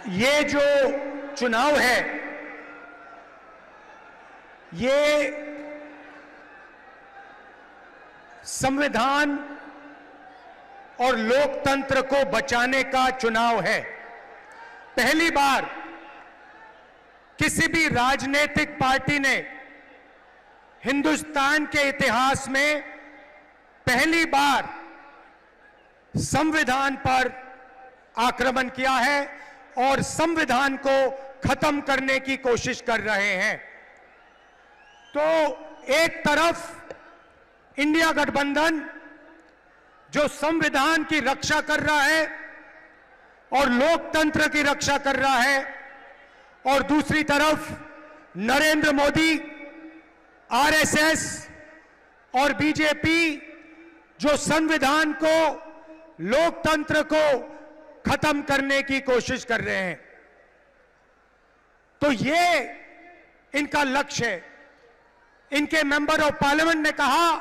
ये जो चुनाव है, ये संविधान और लोकतंत्र को बचाने का चुनाव है। पहली बार किसी भी राजनीतिक पार्टी ने हिंदुस्तान के इतिहास में पहली बार संविधान पर आक्रमण किया है और संविधान को खत्म करने की कोशिश कर रहे हैं। तो एक तरफ इंडिया गठबंधन जो संविधान की रक्षा कर रहा है और लोकतंत्र की रक्षा कर रहा है, और दूसरी तरफ नरेंद्र मोदी, आरएसएस और बीजेपी जो संविधान को, लोकतंत्र को खत्म करने की कोशिश कर रहे हैं। तो ये इनका लक्ष्य है। इनके मेंबर ऑफ पार्लियामेंट ने कहा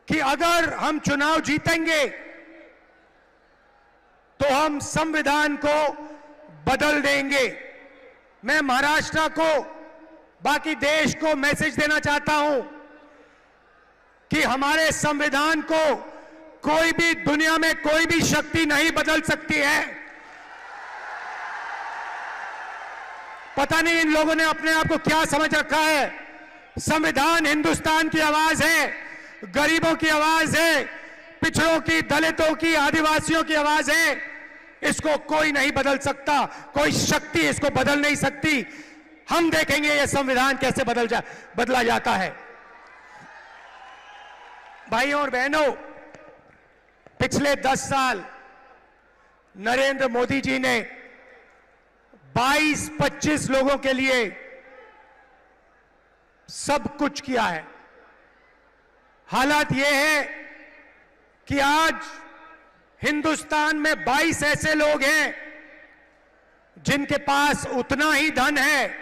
कि अगर हम चुनाव जीतेंगे तो हम संविधान को बदल देंगे। मैं महाराष्ट्र को, बाकी देश को मैसेज देना चाहता हूं कि हमारे संविधान को कोई भी, दुनिया में कोई भी शक्ति नहीं बदल सकती है। पता नहीं इन लोगों ने अपने आप को क्या समझ रखा है। संविधान हिंदुस्तान की आवाज है, गरीबों की आवाज है, पिछड़ों की, दलितों की, आदिवासियों की आवाज है। इसको कोई नहीं बदल सकता, कोई शक्ति इसको बदल नहीं सकती। हम देखेंगे ये संविधान कैसे बदला जाता है। भाइयों और बहनों, पिछले 10 साल नरेंद्र मोदी जी ने 22-25 लोगों के लिए सब कुछ किया है। हालात यह है कि आज हिंदुस्तान में 22 ऐसे लोग हैं जिनके पास उतना ही धन है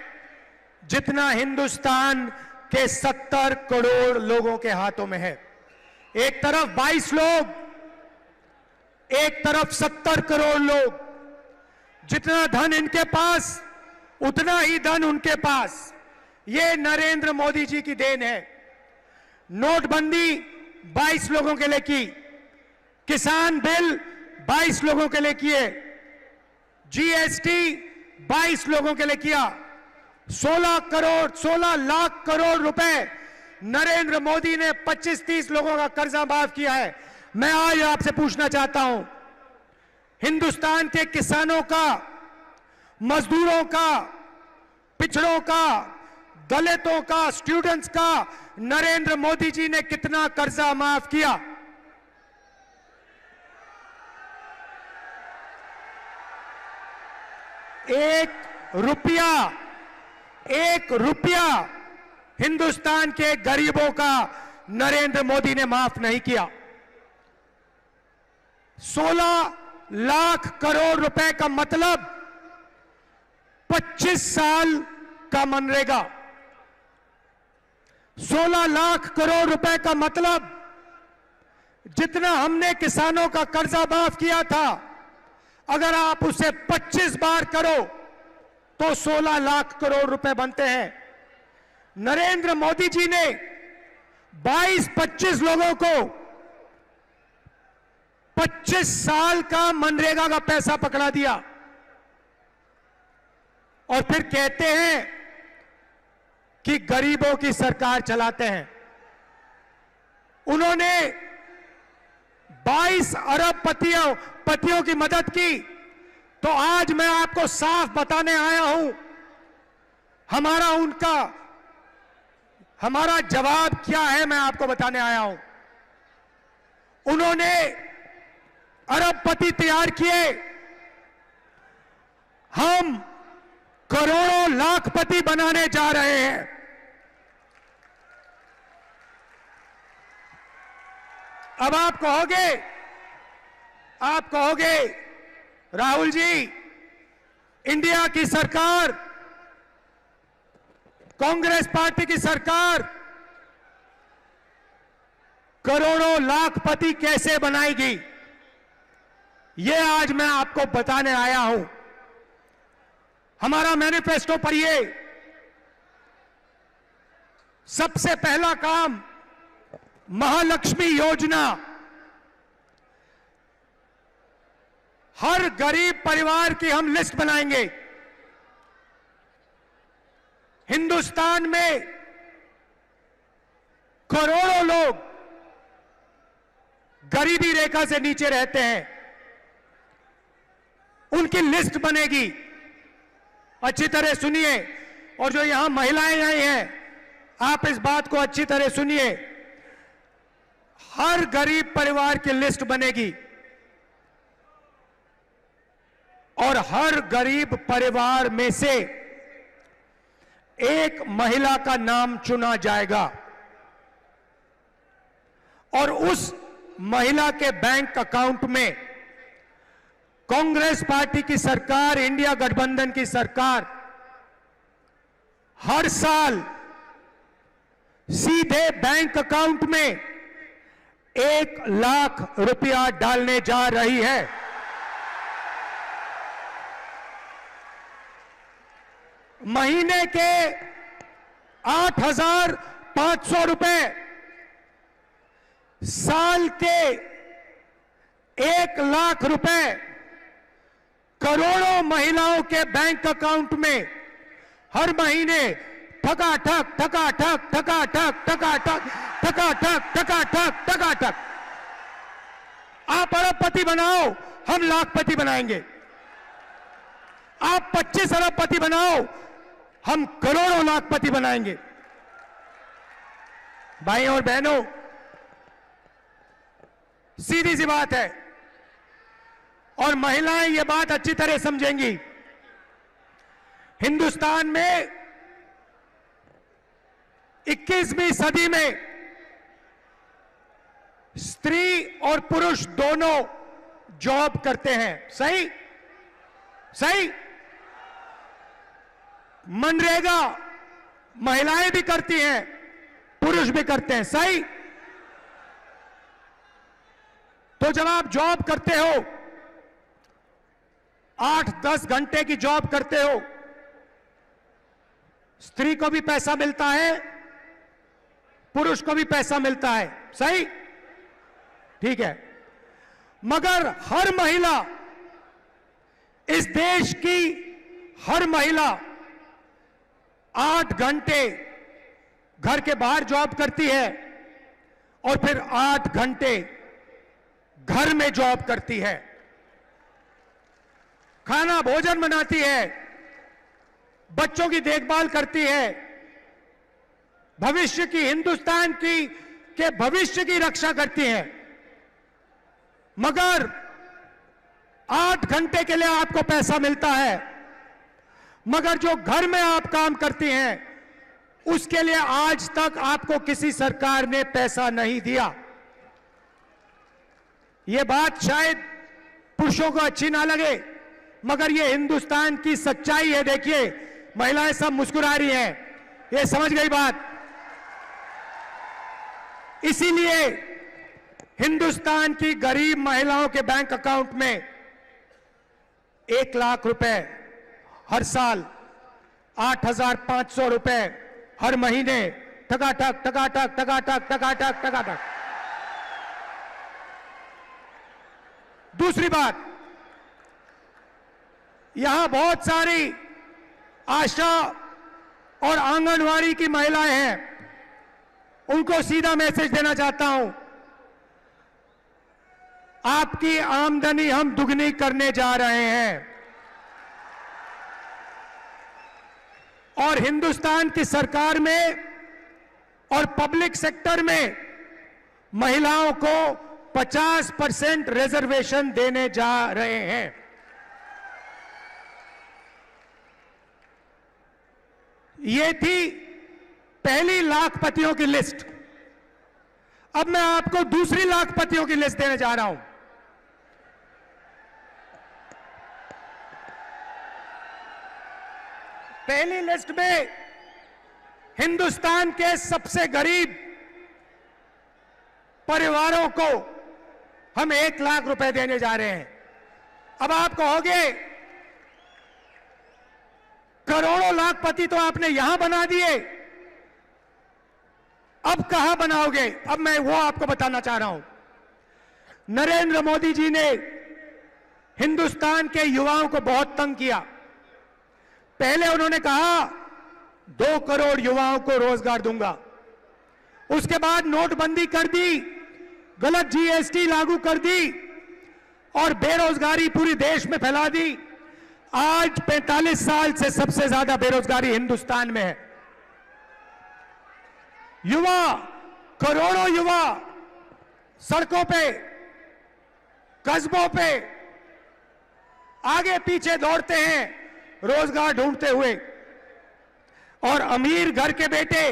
जितना हिंदुस्तान के 70 करोड़ लोगों के हाथों में है। एक तरफ 22 लोग, एक तरफ 70 करोड़ लोग। जितना धन इनके पास, उतना ही धन उनके पास। ये नरेंद्र मोदी जी की देन है। नोटबंदी 22 लोगों के लिए की, किसान बिल 22 लोगों के लिए किए, जीएसटी 22 लोगों के लिए किया, 16 लाख करोड़ रुपए नरेंद्र मोदी ने 25-30 लोगों का कर्जा माफ किया है। मैं आज आपसे पूछना चाहता हूं, हिंदुस्तान के किसानों का, मजदूरों का, पिछड़ों का, दलितों का, स्टूडेंट्स का नरेंद्र मोदी जी ने कितना कर्जा माफ किया? एक रुपया हिंदुस्तान के गरीबों का नरेंद्र मोदी ने माफ नहीं किया। 16 लाख करोड़ रुपए का मतलब 25 साल का मनरेगा। 16 लाख करोड़ रुपए का मतलब जितना हमने किसानों का कर्जा माफ किया था, अगर आप उसे 25 बार करो तो 16 लाख करोड़ रुपए बनते हैं। नरेंद्र मोदी जी ने 22-25 लोगों को 25 साल का मनरेगा का पैसा पकड़ा दिया और फिर कहते हैं कि गरीबों की सरकार चलाते हैं। उन्होंने 22 अरब पतियों की मदद की। तो आज मैं आपको साफ बताने आया हूं, हमारा जवाब क्या है, मैं आपको बताने आया हूं। उन्होंने अरबपति तैयार किए, हम करोड़ों लाखपति बनाने जा रहे हैं। अब आप कहोगे राहुल जी, इंडिया की सरकार, कांग्रेस पार्टी की सरकार करोड़ों लाखपति कैसे बनाएगी? ये आज मैं आपको बताने आया हूं। हमारा मैनिफेस्टो पढ़िए। सबसे पहला काम महालक्ष्मी योजना। हर गरीब परिवार की हम लिस्ट बनाएंगे। हिंदुस्तान में करोड़ों लोग गरीबी रेखा से नीचे रहते हैं, उनकी लिस्ट बनेगी। अच्छी तरह सुनिए, और जो यहां महिलाएं आई हैं, आप इस बात को अच्छी तरह सुनिए। हर गरीब परिवार की लिस्ट बनेगी और हर गरीब परिवार में से एक महिला का नाम चुना जाएगा और उस महिला के बैंक अकाउंट में कांग्रेस पार्टी की सरकार, इंडिया गठबंधन की सरकार हर साल सीधे बैंक अकाउंट में 1 लाख रुपया डालने जा रही है। महीने के 8,500 रुपए, साल के 1 लाख रुपए करोड़ों महिलाओं के बैंक अकाउंट में हर महीने ठकाठक ठकाठक ठकाठक ठकाठक ठकाठक ठकाठक ठकाठक। आप अरबपति बनाओ, हम लाखपति बनाएंगे। आप 25 अरबपति बनाओ, हम करोड़ों लाखपति बनाएंगे। भाई और बहनों, सीधी सी बात है और महिलाएं ये बात अच्छी तरह समझेंगी। हिंदुस्तान में 21वीं सदी में स्त्री और पुरुष दोनों जॉब करते हैं। सही सही। मनरेगा महिलाएं भी करती हैं, पुरुष भी करते हैं। सही। तो जब आप जॉब करते हो, 8-10 घंटे की जॉब करते हो, स्त्री को भी पैसा मिलता है, पुरुष को भी पैसा मिलता है। सही, ठीक है। मगर हर महिला, इस देश की हर महिला 8 घंटे घर के बाहर जॉब करती है और फिर 8 घंटे घर में जॉब करती है। खाना भोजन बनाती है, बच्चों की देखभाल करती है, भविष्य की, हिंदुस्तान की के भविष्य की रक्षा करती है। मगर 8 घंटे के लिए आपको पैसा मिलता है, मगर जो घर में आप काम करती हैं उसके लिए आज तक आपको किसी सरकार ने पैसा नहीं दिया। यह बात शायद पुरुषों को अच्छी ना लगे, मगर यह हिंदुस्तान की सच्चाई है। देखिए, महिलाएं सब मुस्कुरा रही हैं, ये समझ गई बात। इसीलिए हिंदुस्तान की गरीब महिलाओं के बैंक अकाउंट में 1 लाख रुपए हर साल, 8,500 रुपए हर महीने, ठकाठक ठकाठक ठकाठक ठकाठक ठकाठक। दूसरी बात, यहां बहुत सारी आशा और आंगनवाड़ी की महिलाएं हैं, उनको सीधा मैसेज देना चाहता हूं, आपकी आमदनी हम दुगनी करने जा रहे हैं और हिंदुस्तान की सरकार में और पब्लिक सेक्टर में महिलाओं को 50% रिजर्वेशन देने जा रहे हैं। ये थी पहली लाखपतियों की लिस्ट। अब मैं आपको दूसरी लाखपतियों की लिस्ट देने जा रहा हूं। पहली लिस्ट में हिंदुस्तान के सबसे गरीब परिवारों को हम 1 लाख रुपए देने जा रहे हैं। अब आप कहोगे करोड़ों लाखपति तो आपने यहां बना दिए, अब कहां बनाओगे? अब मैं वो आपको बताना चाह रहा हूं। नरेंद्र मोदी जी ने हिंदुस्तान के युवाओं को बहुत तंग किया। पहले उन्होंने कहा 2 करोड़ युवाओं को रोजगार दूंगा, उसके बाद नोटबंदी कर दी, गलत जीएसटी लागू कर दी और बेरोजगारी पूरी देश में फैला दी। आज 45 साल से सबसे ज्यादा बेरोजगारी हिंदुस्तान में है। युवा, करोड़ों युवा सड़कों पे, कस्बों पे आगे पीछे दौड़ते हैं रोजगार ढूंढते हुए, और अमीर घर के बेटे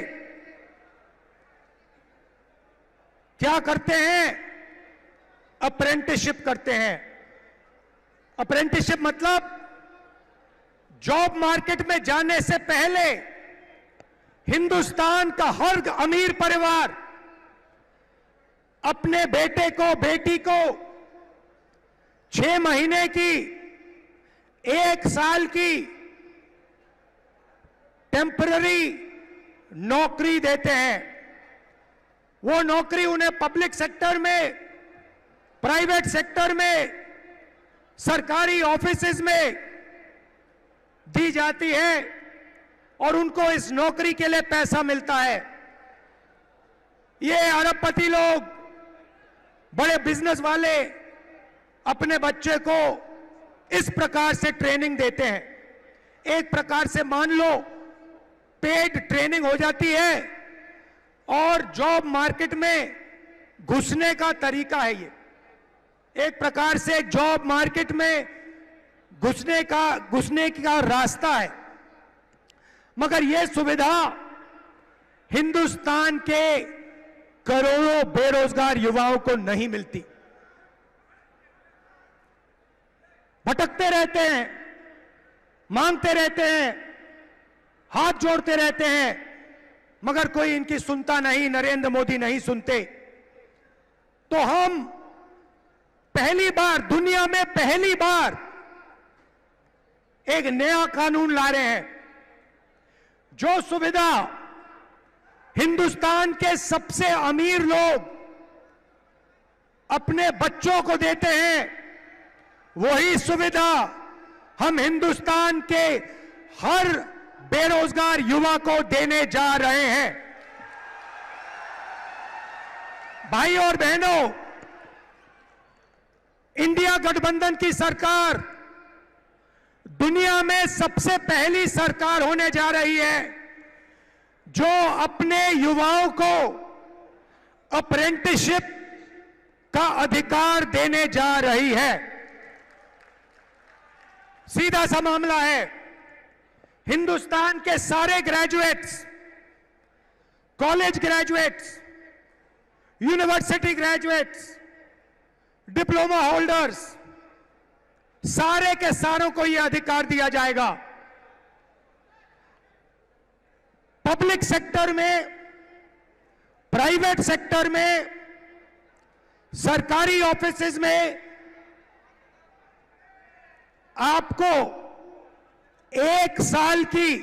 क्या करते हैं? अप्रेंटिसशिप करते हैं। अप्रेंटिसशिप मतलब जॉब मार्केट में जाने से पहले हिंदुस्तान का हर अमीर परिवार अपने बेटे को, बेटी को 6 महीने की, 1 साल की टेम्पररी नौकरी देते हैं। वो नौकरी उन्हें पब्लिक सेक्टर में, प्राइवेट सेक्टर में, सरकारी ऑफिसेज में दी जाती है और उनको इस नौकरी के लिए पैसा मिलता है। ये अरबपति लोग, बड़े बिजनेस वाले अपने बच्चे को इस प्रकार से ट्रेनिंग देते हैं। एक प्रकार से मान लो पेड ट्रेनिंग हो जाती है और जॉब मार्केट में घुसने का तरीका है ये। एक प्रकार से जॉब मार्केट में घुसने का रास्ता है। मगर यह सुविधा हिंदुस्तान के करोड़ों बेरोजगार युवाओं को नहीं मिलती। भटकते रहते हैं, मांगते रहते हैं, हाथ जोड़ते रहते हैं, मगर कोई इनकी सुनता नहीं। नरेंद्र मोदी नहीं सुनते। तो हम पहली बार, दुनिया में पहली बार एक नया कानून ला रहे हैं, जो सुविधा हिंदुस्तान के सबसे अमीर लोग अपने बच्चों को देते हैं, वही सुविधा हम हिंदुस्तान के हर बेरोजगार युवा को देने जा रहे हैं। भाई और बहनों, इंडिया गठबंधन की सरकार दुनिया में सबसे पहली सरकार होने जा रही है जो अपने युवाओं को अप्रेंटिसशिप का अधिकार देने जा रही है। सीधा सा मामला है, हिंदुस्तान के सारे graduates, college graduates, university graduates, diploma holders, सारे के सारों को यह अधिकार दिया जाएगा। पब्लिक सेक्टर में, प्राइवेट सेक्टर में, सरकारी ऑफिसेज में आपको 1 साल की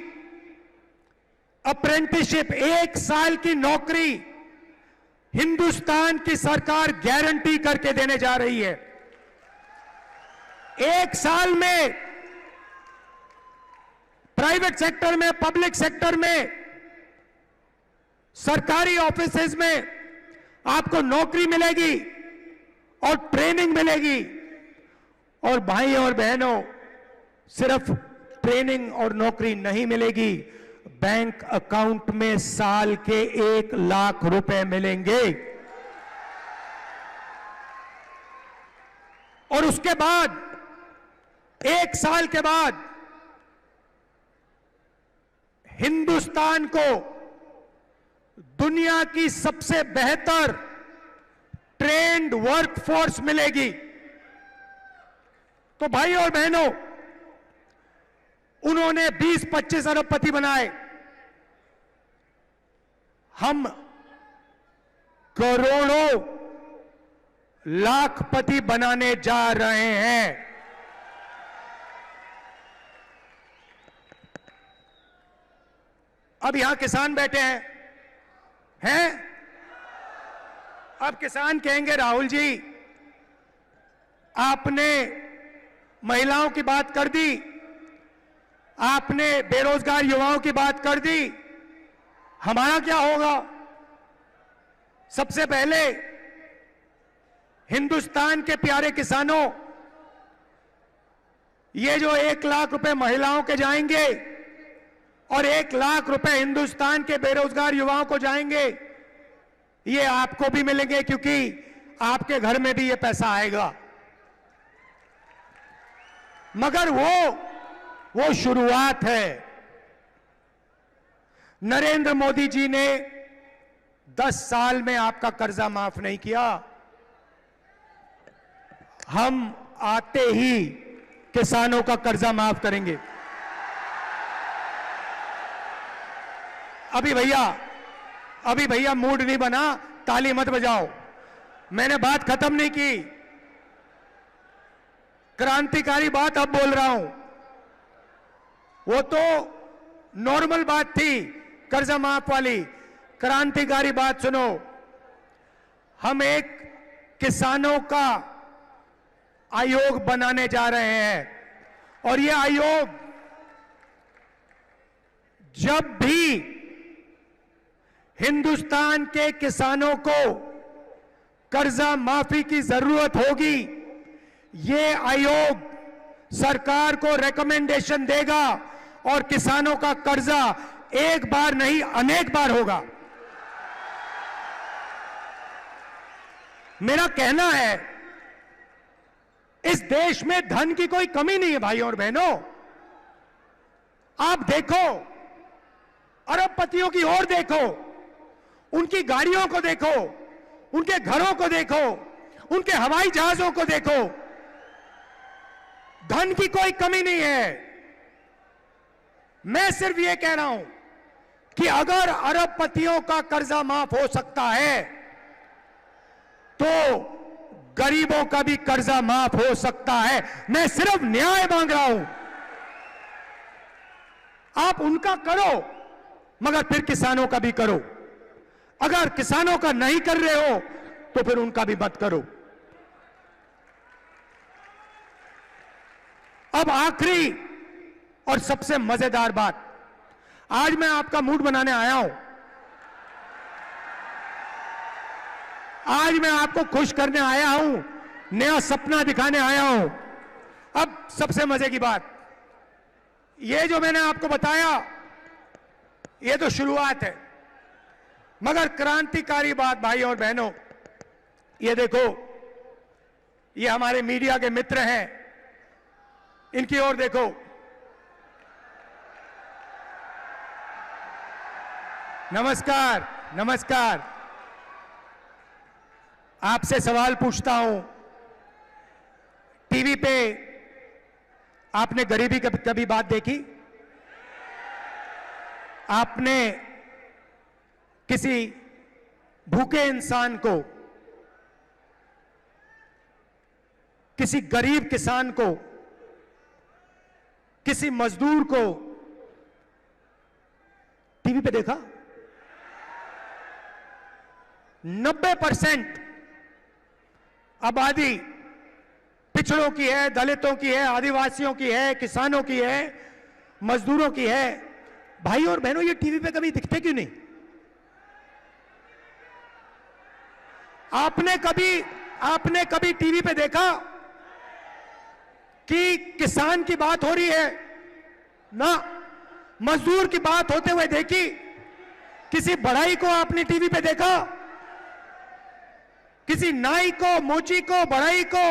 अप्रेंटिसशिप, 1 साल की नौकरी हिंदुस्तान की सरकार गारंटी करके देने जा रही है। 1 साल में प्राइवेट सेक्टर में, पब्लिक सेक्टर में, सरकारी ऑफिसेज में आपको नौकरी मिलेगी और ट्रेनिंग मिलेगी। और भाई और बहनों, सिर्फ ट्रेनिंग और नौकरी नहीं मिलेगी, बैंक अकाउंट में साल के 1 लाख रुपए मिलेंगे। और उसके बाद 1 साल के बाद हिंदुस्तान को दुनिया की सबसे बेहतर ट्रेंड वर्कफोर्स मिलेगी। तो भाई और बहनों, उन्होंने 20-25 अरबपति बनाए, हम करोड़ों लाखपति बनाने जा रहे हैं। अब यहां किसान बैठे हैं? अब किसान कहेंगे राहुल जी आपने महिलाओं की बात कर दी, आपने बेरोजगार युवाओं की बात कर दी, हमारा क्या होगा? सबसे पहले हिंदुस्तान के प्यारे किसानों, ये जो 1 लाख रुपए महिलाओं के जाएंगे और 1 लाख रुपए हिंदुस्तान के बेरोजगार युवाओं को जाएंगे, ये आपको भी मिलेंगे क्योंकि आपके घर में भी ये पैसा आएगा। मगर वो शुरुआत है। नरेंद्र मोदी जी ने 10 साल में आपका कर्जा माफ नहीं किया। हम आते ही किसानों का कर्जा माफ करेंगे। अभी भैया मूड नहीं बना, ताली मत बजाओ, मैंने बात खत्म नहीं की। क्रांतिकारी बात अब बोल रहा हूं, वो तो नॉर्मल बात थी कर्जा माफ वाली। क्रांतिकारी बात सुनो, हम एक किसानों का आयोग बनाने जा रहे हैं और ये आयोग जब भी हिंदुस्तान के किसानों को कर्जा माफी की जरूरत होगी, ये आयोग सरकार को रिकमेंडेशन देगा और किसानों का कर्जा एक बार नहीं अनेक बार होगा। मेरा कहना है इस देश में धन की कोई कमी नहीं है भाइयों और बहनों। आप देखो, अरबपतियों की ओर देखो, उनकी गाड़ियों को देखो, उनके घरों को देखो, उनके हवाई जहाजों को देखो, धन की कोई कमी नहीं है। मैं सिर्फ यह कह रहा हूं कि अगर अरबपतियों का कर्जा माफ हो सकता है तो गरीबों का भी कर्जा माफ हो सकता है। मैं सिर्फ न्याय मांग रहा हूं। आप उनका करो मगर फिर किसानों का भी करो। अगर किसानों का नहीं कर रहे हो तो फिर उनका भी मत करो। अब आखिरी और सबसे मजेदार बात, आज मैं आपका मूड बनाने आया हूं। आज मैं आपको खुश करने आया हूं, नया सपना दिखाने आया हूं। अब सबसे मजे की बात, ये जो मैंने आपको बताया ये तो शुरुआत है, मगर क्रांतिकारी बात भाई और बहनों, ये देखो, ये हमारे मीडिया के मित्र हैं, इनकी ओर देखो। नमस्कार, नमस्कार। आपसे सवाल पूछता हूं, टीवी पे आपने गरीबी कभी बात देखी? आपने किसी भूखे इंसान को, किसी गरीब किसान को, किसी मजदूर को टीवी पे देखा? 90% आबादी पिछड़ों की है, दलितों की है, आदिवासियों की है, किसानों की है, मजदूरों की है। भाई और बहनों, ये टीवी पे कभी दिखते क्यों नहीं? आपने कभी टीवी पे देखा कि किसान की बात हो रही है? ना। मजदूर की बात होते हुए देखी? किसी बढ़ई को आपने टीवी पे देखा? किसी नाई को, मोची को, बढ़ई को,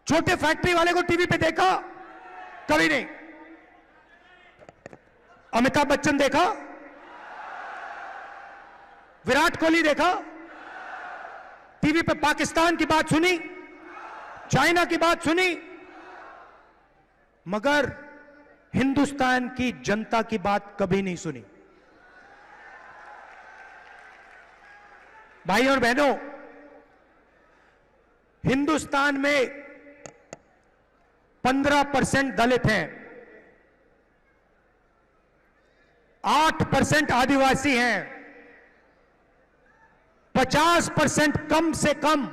छोटे फैक्ट्री वाले को टीवी पे देखा? कभी नहीं। अमिताभ बच्चन देखा? विराट कोहली देखा? टीवी पे पाकिस्तान की बात सुनी, चाइना की बात सुनी, मगर हिंदुस्तान की जनता की बात कभी नहीं सुनी। भाई और बहनों, हिंदुस्तान में 15% दलित हैं। 8% आदिवासी हैं, 50% कम से कम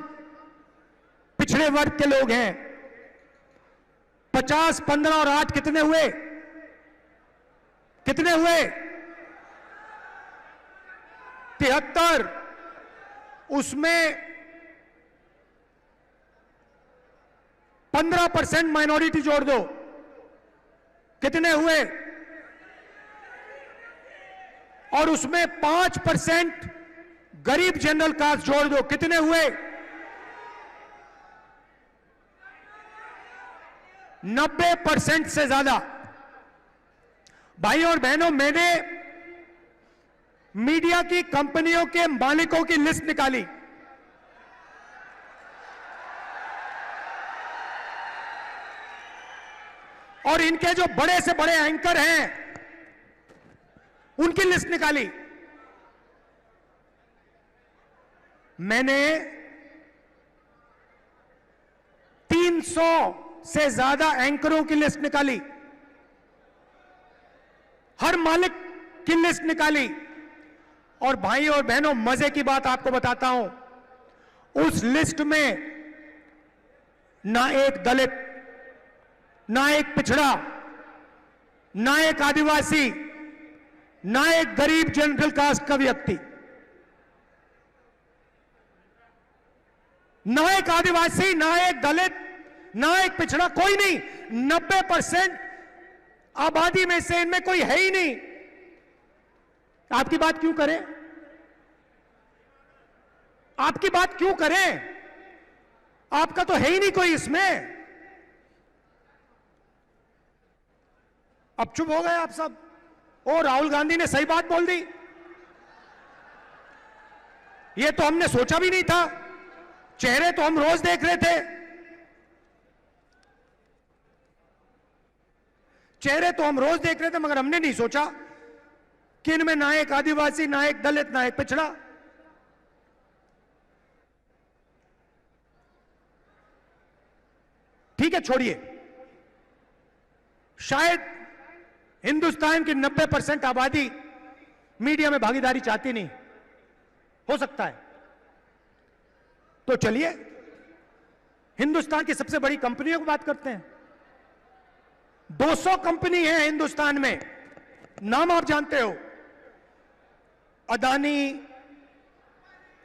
पिछड़े वर्ग के लोग हैं। 50, 15 और 8 कितने हुए? कितने हुए? 73। उसमें 15% माइनॉरिटी जोड़ दो, कितने हुए? और उसमें 5% गरीब जनरल कास्ट जोड़ दो, कितने हुए? 90% से ज्यादा। भाई और बहनों, मैंने मीडिया की कंपनियों के मालिकों की लिस्ट निकाली। और इनके जो बड़े से बड़े एंकर हैं उनकी लिस्ट निकाली। मैंने 300 से ज्यादा एंकरों की लिस्ट निकाली, हर मालिक की लिस्ट निकाली। और भाई और बहनों, मजे की बात आपको बताता हूं, उस लिस्ट में ना एक दलित, ना एक पिछड़ा, ना एक आदिवासी, ना एक गरीब जनरल कास्ट का व्यक्ति, ना एक आदिवासी, ना एक दलित, ना एक पिछड़ा, कोई नहीं। 90% आबादी में से इनमें कोई है ही नहीं। आपकी बात क्यों करें? आपकी बात क्यों करें? आपका तो है ही नहीं कोई इसमें। अब चुप हो गए आप सब। ओ, राहुल गांधी ने सही बात बोल दी, ये तो हमने सोचा भी नहीं था। चेहरे तो हम रोज देख रहे थे, चेहरे तो हम रोज देख रहे थे, मगर हमने नहीं सोचा कि इनमें ना एक आदिवासी, ना एक दलित, ना एक पिछड़ा। ठीक है, छोड़िए। शायद हिंदुस्तान की 90% आबादी मीडिया में भागीदारी चाहती नहीं, हो सकता है। तो चलिए हिंदुस्तान की सबसे बड़ी कंपनियों की बात करते हैं। 200 कंपनी है हिंदुस्तान में, नाम आप जानते हो, अदानी,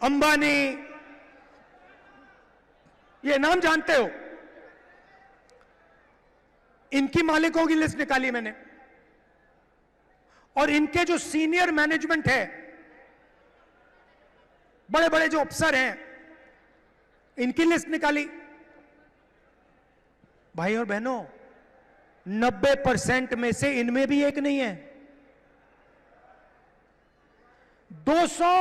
अंबानी, ये नाम जानते हो। इनकी मालिकों की लिस्ट निकाली मैंने, और इनके जो सीनियर मैनेजमेंट है, बड़े बड़े जो अफसर हैं, इनकी लिस्ट निकाली। भाई और बहनों, 90% में से इनमें भी एक नहीं है। 200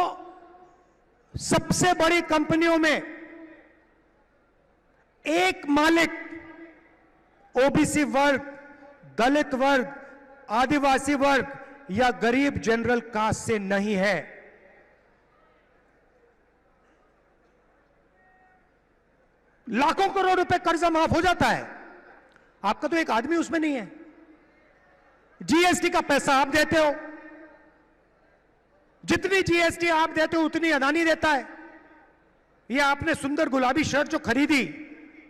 सबसे बड़ी कंपनियों में एक मालिक ओबीसी वर्ग, दलित वर्ग, आदिवासी वर्ग या गरीब जनरल कास्ट से नहीं है। लाखों करोड़ रुपए कर्जा माफ हो जाता है, आपका तो एक आदमी उसमें नहीं है। जीएसटी का पैसा आप देते हो, जितनी जीएसटी आप देते हो उतनी अदानी देता है। ये आपने सुंदर गुलाबी शर्ट जो खरीदी,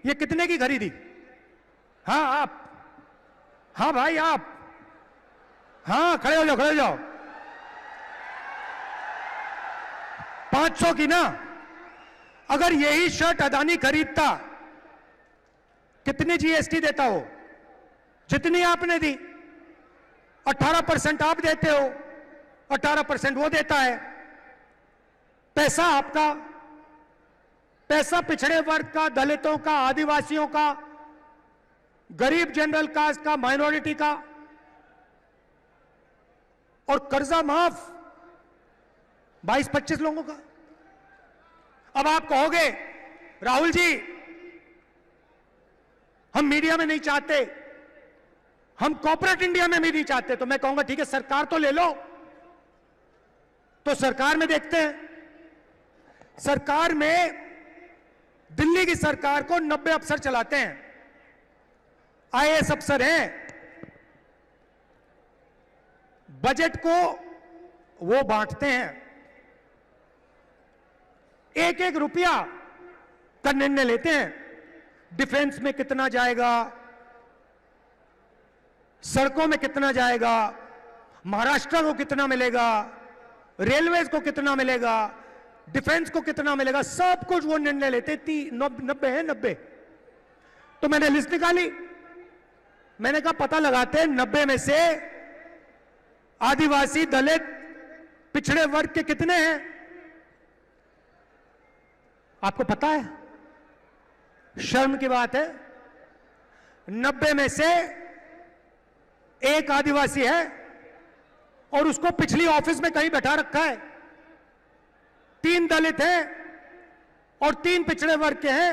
ये कितने की खरीदी? हाँ आप, हाँ भाई आप, हाँ खड़े हो जाओ, खड़े हो जाओ। 500 की ना? अगर यही शर्ट अदानी खरीदता, कितनी जीएसटी देता हो? जितनी आपने दी। 18% आप देते हो, 18% वो देता है। पैसा आपका, पैसा पिछड़े वर्ग का, दलितों का, आदिवासियों का, गरीब जनरल कास्ट का, माइनॉरिटी का। और कर्जा माफ 22-25 लोगों का। अब आप कहोगे राहुल जी, हम मीडिया में नहीं चाहते, हम कॉर्पोरेट इंडिया में भी नहीं चाहते। तो मैं कहूंगा ठीक है, सरकार तो ले लो। तो सरकार में देखते हैं। सरकार में दिल्ली की सरकार को 90 अफसर चलाते हैं, आईएएस अफसर हैं। बजट को वो बांटते हैं, एक एक रुपया का निर्णय लेते हैं। डिफेंस में कितना जाएगा, सड़कों में कितना जाएगा, महाराष्ट्र को कितना मिलेगा, रेलवे को कितना मिलेगा, डिफेंस को कितना मिलेगा, सब कुछ वो निर्णय लेते। 90 है 90। तो मैंने लिस्ट निकाली, मैंने कहा पता लगाते हैं 90 में से आदिवासी, दलित, पिछड़े वर्ग के कितने हैं। आपको पता है, शर्म की बात है, 90 में से एक आदिवासी है और उसको पिछली ऑफिस में कहीं बैठा रखा है। 3 दलित हैं और 3 पिछड़े वर्ग के हैं,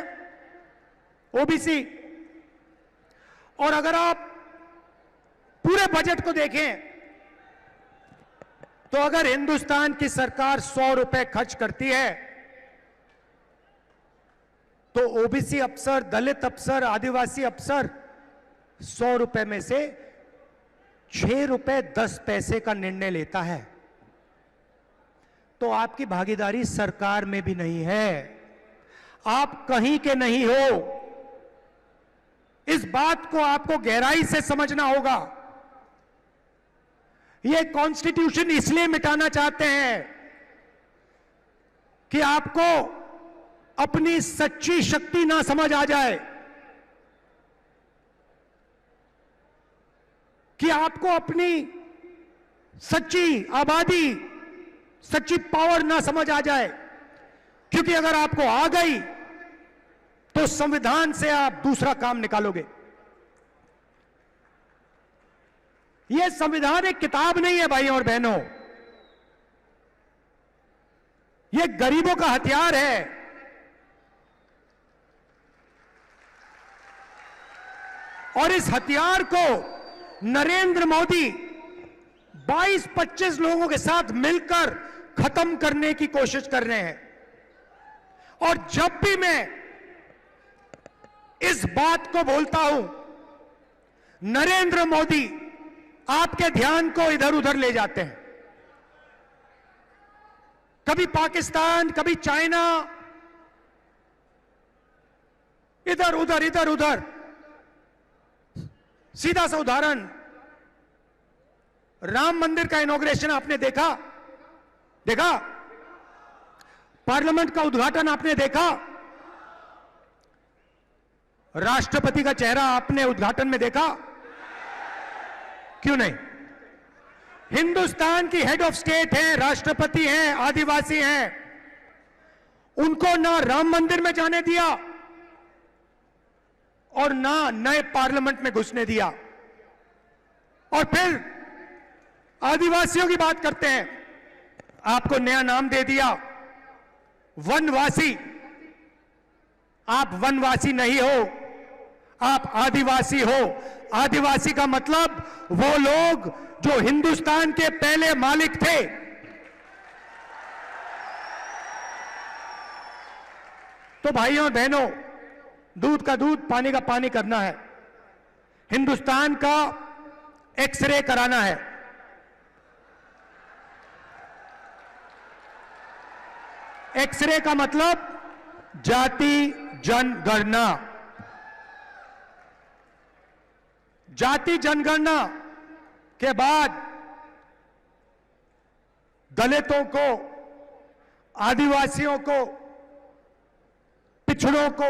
ओबीसी। और अगर आप पूरे बजट को देखें तो अगर हिंदुस्तान की सरकार 100 रुपए खर्च करती है तो ओबीसी अफसर, दलित अफसर, आदिवासी अफसर 100 रुपए में से 6 रुपए 10 पैसे का निर्णय लेता है। तो आपकी भागीदारी सरकार में भी नहीं है, आप कहीं के नहीं हो। इस बात को आपको गहराई से समझना होगा। यह कॉन्स्टिट्यूशन इसलिए मिटाना चाहते हैं कि आपको अपनी सच्ची शक्ति ना समझ आ जाए, कि आपको अपनी सच्ची आबादी, सच्ची पावर ना समझ आ जाए। क्योंकि अगर आपको आ गई तो संविधान से आप दूसरा काम निकालोगे। यह संविधान एक किताब नहीं है भाइयों और बहनों, यह गरीबों का हथियार है। और इस हथियार को नरेंद्र मोदी 22-25 लोगों के साथ मिलकर खत्म करने की कोशिश कर रहे हैं। और जब भी मैं इस बात को बोलता हूं, नरेंद्र मोदी आपके ध्यान को इधर उधर ले जाते हैं। कभी पाकिस्तान, कभी चाइना, इधर उधर इधर उधर। सीधा सा उदाहरण, राम मंदिर का इनॉग्रेशन आपने देखा? पार्लियामेंट का उद्घाटन आपने देखा? राष्ट्रपति का चेहरा आपने उद्घाटन में देखा? क्यों नहीं? हिंदुस्तान की हेड ऑफ स्टेट है, राष्ट्रपति हैं, आदिवासी हैं, उनको ना राम मंदिर में जाने दिया और ना नए पार्लियामेंट में घुसने दिया। और फिर आदिवासियों की बात करते हैं, आपको नया नाम दे दिया, वनवासी। आप वनवासी नहीं हो, आप आदिवासी हो। आदिवासी का मतलब वो लोग जो हिंदुस्तान के पहले मालिक थे। तो भाइयों और बहनों, दूध का दूध, पानी का पानी करना है। हिंदुस्तान का एक्सरे कराना है। एक्सरे का मतलब जाति जनगणना। जाति जनगणना के बाद दलितों को, आदिवासियों को, पिछड़ों को,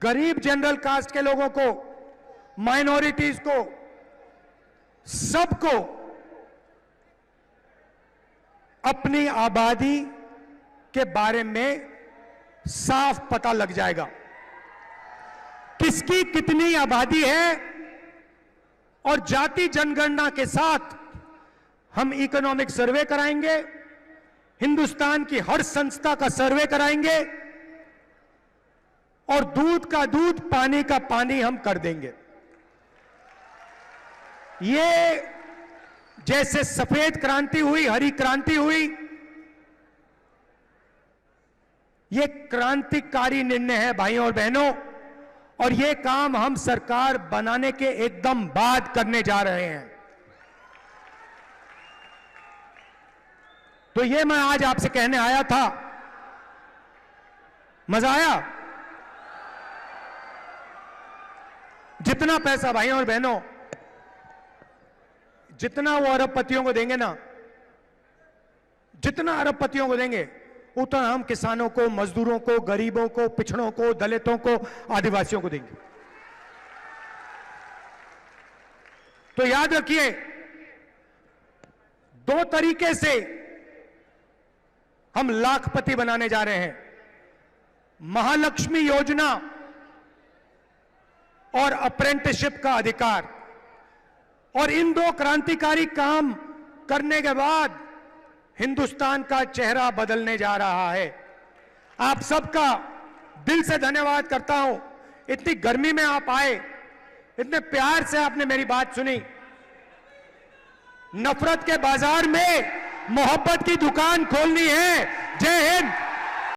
गरीब जनरल कास्ट के लोगों को, माइनॉरिटीज को, सबको अपनी आबादी के बारे में साफ पता लग जाएगा, किसकी कितनी आबादी है। और जाति जनगणना के साथ हम इकोनॉमिक सर्वे कराएंगे, हिंदुस्तान की हर संस्था का सर्वे कराएंगे और दूध का दूध, पानी का पानी हम कर देंगे। ये जैसे सफेद क्रांति हुई, हरी क्रांति हुई, ये क्रांतिकारी निर्णय है भाइयों और बहनों। और ये काम हम सरकार बनाने के एकदम बाद करने जा रहे हैं। तो ये मैं आज आपसे कहने आया था। मजा आया? जितना पैसा भाइयों और बहनों, जितना वो अरबपतियों को देंगे ना, जितना अरबपतियों को देंगे, उतना हम किसानों को, मजदूरों को, गरीबों को, पिछड़ों को, दलितों को, आदिवासियों को देंगे। तो याद रखिए, दो तरीके से हम लाखपति बनाने जा रहे हैं। महालक्ष्मी योजना और अप्रेंटिसशिप का अधिकार। और इन दो क्रांतिकारी काम करने के बाद हिंदुस्तान का चेहरा बदलने जा रहा है। आप सबका दिल से धन्यवाद करता हूं। इतनी गर्मी में आप आए, इतने प्यार से आपने मेरी बात सुनी। नफरत के बाजार में मोहब्बत की दुकान खोलनी है। जय हिंद।